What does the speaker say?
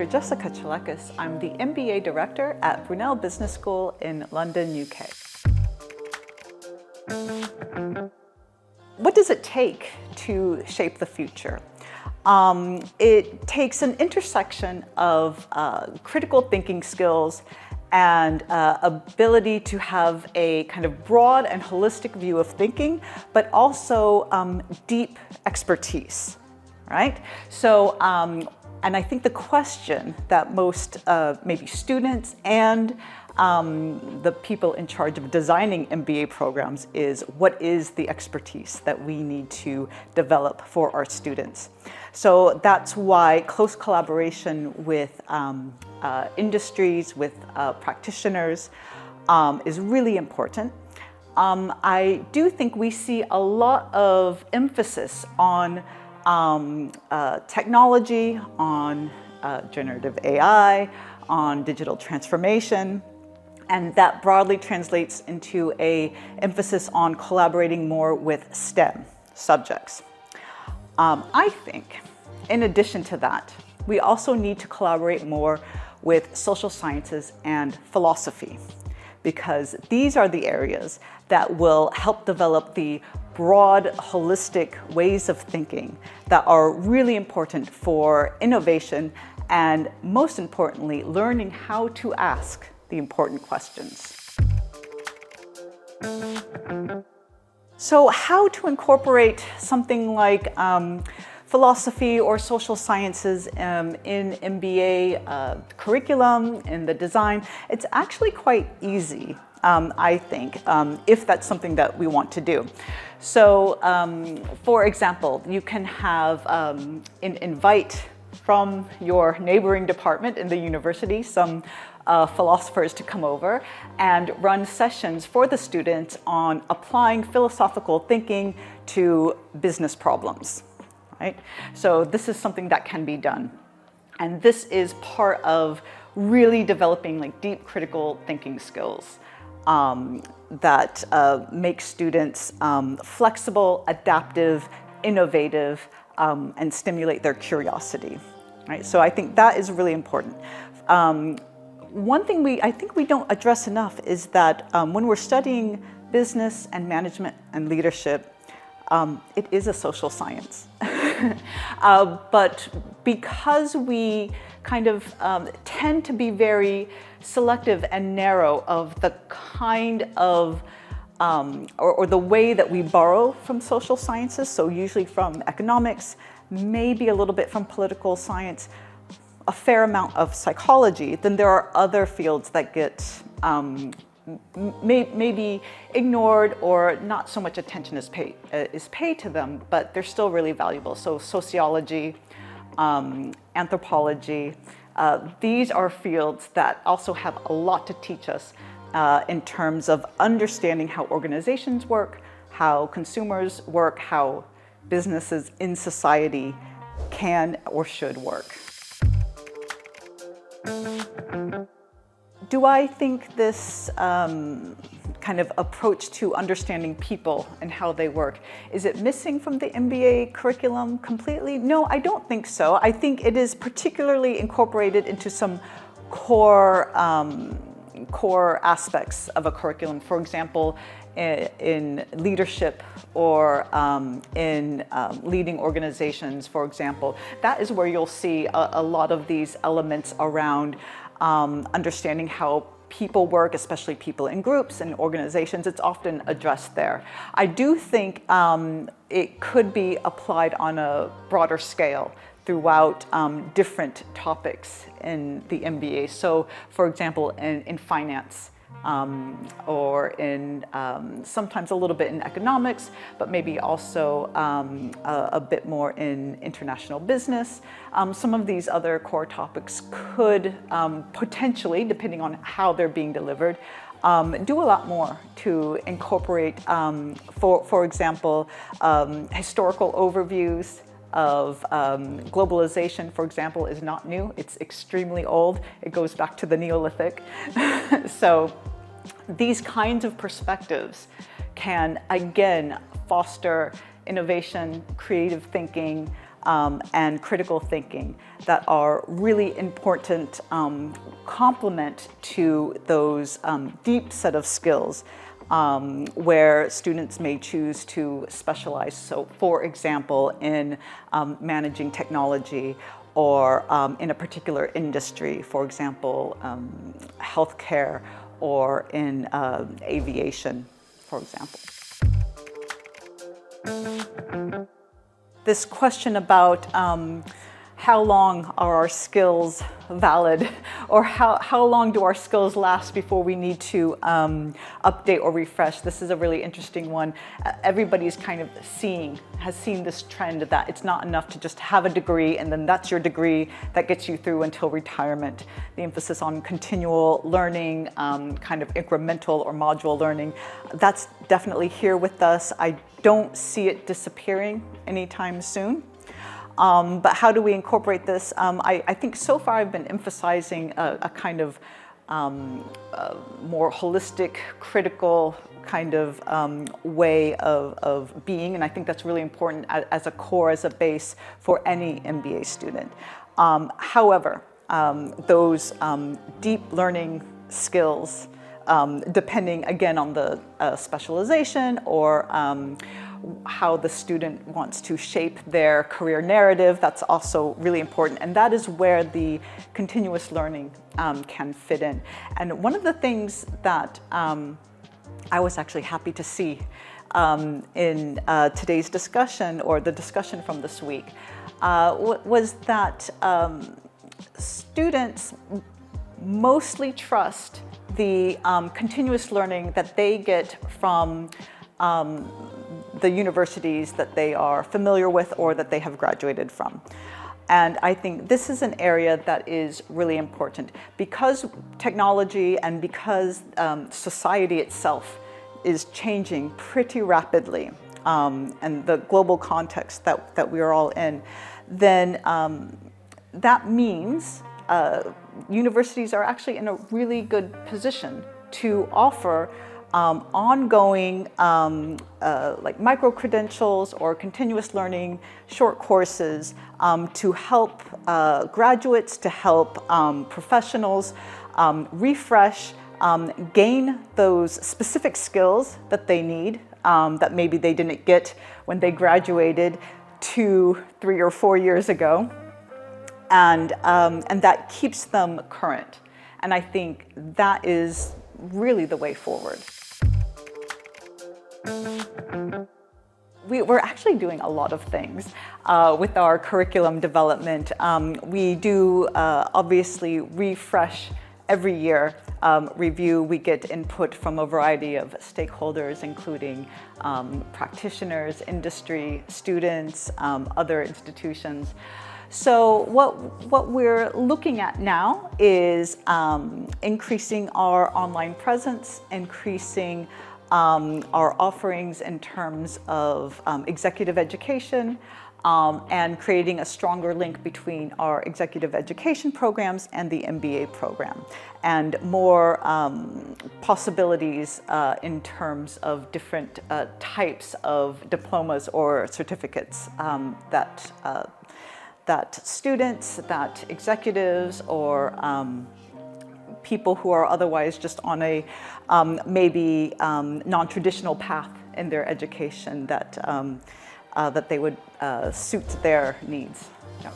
Dr. Jessica Chelekis. I'm the MBA Director at Brunel Business School in London, UK. What does it take to shape the future? It takes an intersection of critical thinking skills and ability to have a kind of broad and holistic view of thinking, but also deep expertise, right? So, and I think the question that most maybe students and the people in charge of designing MBA programs is, what is the expertise that we need to develop for our students? So that's why close collaboration with industries, with practitioners is really important. I do think we see a lot of emphasis on technology, on generative AI, on digital transformation, and that broadly translates into an emphasis on collaborating more with STEM subjects. I think, in addition to that, we also need to collaborate more with social sciences and philosophy, because these are the areas that will help develop the broad, holistic ways of thinking that are really important for innovation and, most importantly, learning how to ask the important questions. So how to incorporate something like philosophy or social sciences in MBA curriculum, in the design? It's actually quite easy, I think, if that's something that we want to do. So, for example, you can have invite from your neighboring department in the university some philosophers to come over and run sessions for the students on applying philosophical thinking to business problems, right? So this is something that can be done. And this is part of really developing like deep critical thinking skills that make students flexible, adaptive, innovative, and stimulate their curiosity, right? So I think that is really important. One thing I think we don't address enough is that when we're studying business and management and leadership, it is a social science. But because we kind of tend to be very selective and narrow of the kind of or the way that we borrow from social sciences, so usually from economics, maybe a little bit from political science, a fair amount of psychology, then there are other fields that get maybe ignored or not so much attention is paid to them, but they're still really valuable. So sociology, anthropology, these are fields that also have a lot to teach us in terms of understanding how organizations work, how consumers work, how businesses in society can or should work. Do I think this kind of approach to understanding people and how they work, is it missing from the MBA curriculum completely? No, I don't think so. I think it is particularly incorporated into some core aspects of a curriculum. For example, in leadership or in leading organizations, for example. That is where you'll see a lot of these elements around understanding how people work, especially people in groups and organizations. It's often addressed there. I do think it could be applied on a broader scale throughout different topics in the MBA. So, for example, in finance, or in sometimes a little bit in economics, but maybe also a bit more in international business. Some of these other core topics could potentially, depending on how they're being delivered, do a lot more to incorporate, for example, historical overviews of globalization, for example, is not new. It's extremely old. It goes back to the Neolithic. So these kinds of perspectives can, again, foster innovation, creative thinking, and critical thinking that are really important complement to those deep set of skills where students may choose to specialize. So, for example, in managing technology or in a particular industry, for example, healthcare or in aviation, for example. This question about how long are our skills valid, or how long do our skills last before we need to update or refresh? This is a really interesting one. Everybody's kind of has seen this trend that it's not enough to just have a degree and then that's your degree that gets you through until retirement. The emphasis on continual learning, kind of incremental or module learning, that's definitely here with us. I don't see it disappearing anytime soon. But how do we incorporate this? I think so far I've been emphasizing a kind of more holistic, critical kind of way of being, and I think that's really important as a core, as a base for any MBA student. However, those deep learning skills, depending again on the specialization or how the student wants to shape their career narrative, that's also really important. And that is where the continuous learning can fit in. And one of the things that I was actually happy to see in today's discussion, or the discussion from this week, was that students mostly trust the continuous learning that they get from the universities that they are familiar with or that they have graduated from. And I think this is an area that is really important because technology and because society itself is changing pretty rapidly, and the global context that we are all in, then that means universities are actually in a really good position to offer ongoing like micro-credentials or continuous learning short courses to help graduates, to help professionals refresh, gain those specific skills that they need that maybe they didn't get when they graduated 2, 3, or 4 years ago, and that keeps them current. And I think that is really the way forward. We're actually doing a lot of things with our curriculum development. We do obviously refresh every year, review. We get input from a variety of stakeholders, including practitioners, industry, students, other institutions. So what we're looking at now is increasing our online presence, increasing our offerings in terms of executive education, and creating a stronger link between our executive education programs and the MBA program, and more possibilities in terms of different types of diplomas or certificates that students, that executives, or people who are otherwise just on a maybe non-traditional path in their education, that they would suit their needs. Yeah.